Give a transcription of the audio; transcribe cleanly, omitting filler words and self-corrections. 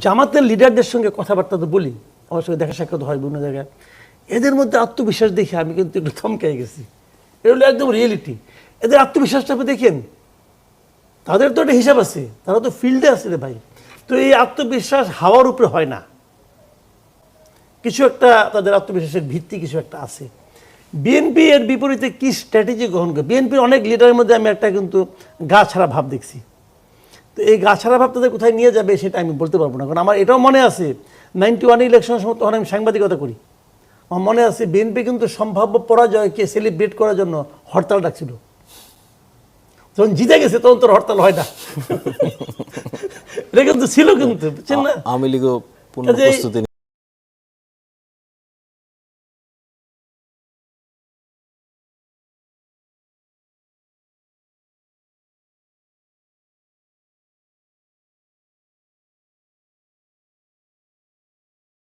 জামাতের লিডারদের সঙ্গে কথাবার্তা তো বলি, আমার সঙ্গে দেখা সাক্ষাৎ হয় বিভিন্ন জায়গায়, এদের মধ্যে আত্মবিশ্বাস দেখে আমি কিন্তু একটু থমকে গেছি। এটা হলো একদম রিয়েলিটি। এদের আত্মবিশ্বাসটা আপনি দেখেন, তাদের তো একটা হিসাব আছে, তারা তো ফিল্ডে আছে রে ভাই। তো এই আত্মবিশ্বাস হাওয়ার উপরে হয় না, কিছু একটা তাদের আত্মবিশ্বাসের ভিত্তি কিছু একটা আছে। বিএনপি এর বিপরীতে কি স্ট্র্যাটেজি গ্রহণ করে? বিএনপির অনেক লিডারের মধ্যে আমি একটা কিন্তু গা ছাড়া ভাব দেখছি। তো এই গা ছাড়া ভাব তাদের কোথায় নিয়ে যাবে সেটা আমি বলতে পারবো না, কারণ আমার এটাও মনে আছে 91 ইলেকশনের সময় তখন আমি সাংবাদিকতা করি। আমার মনে আছে বিএনপি কিন্তু সম্ভাব্য পরাজয়কে সেলিব্রেট করার জন্য হরতাল ডাকছিল। যখন জিতে গেছে তখন তোর হরতাল হয় না। এটা কিন্তু ছিল, কিন্তু বুঝছেন না, আওয়ামী লীগও পূর্ণ প্রস্তুতি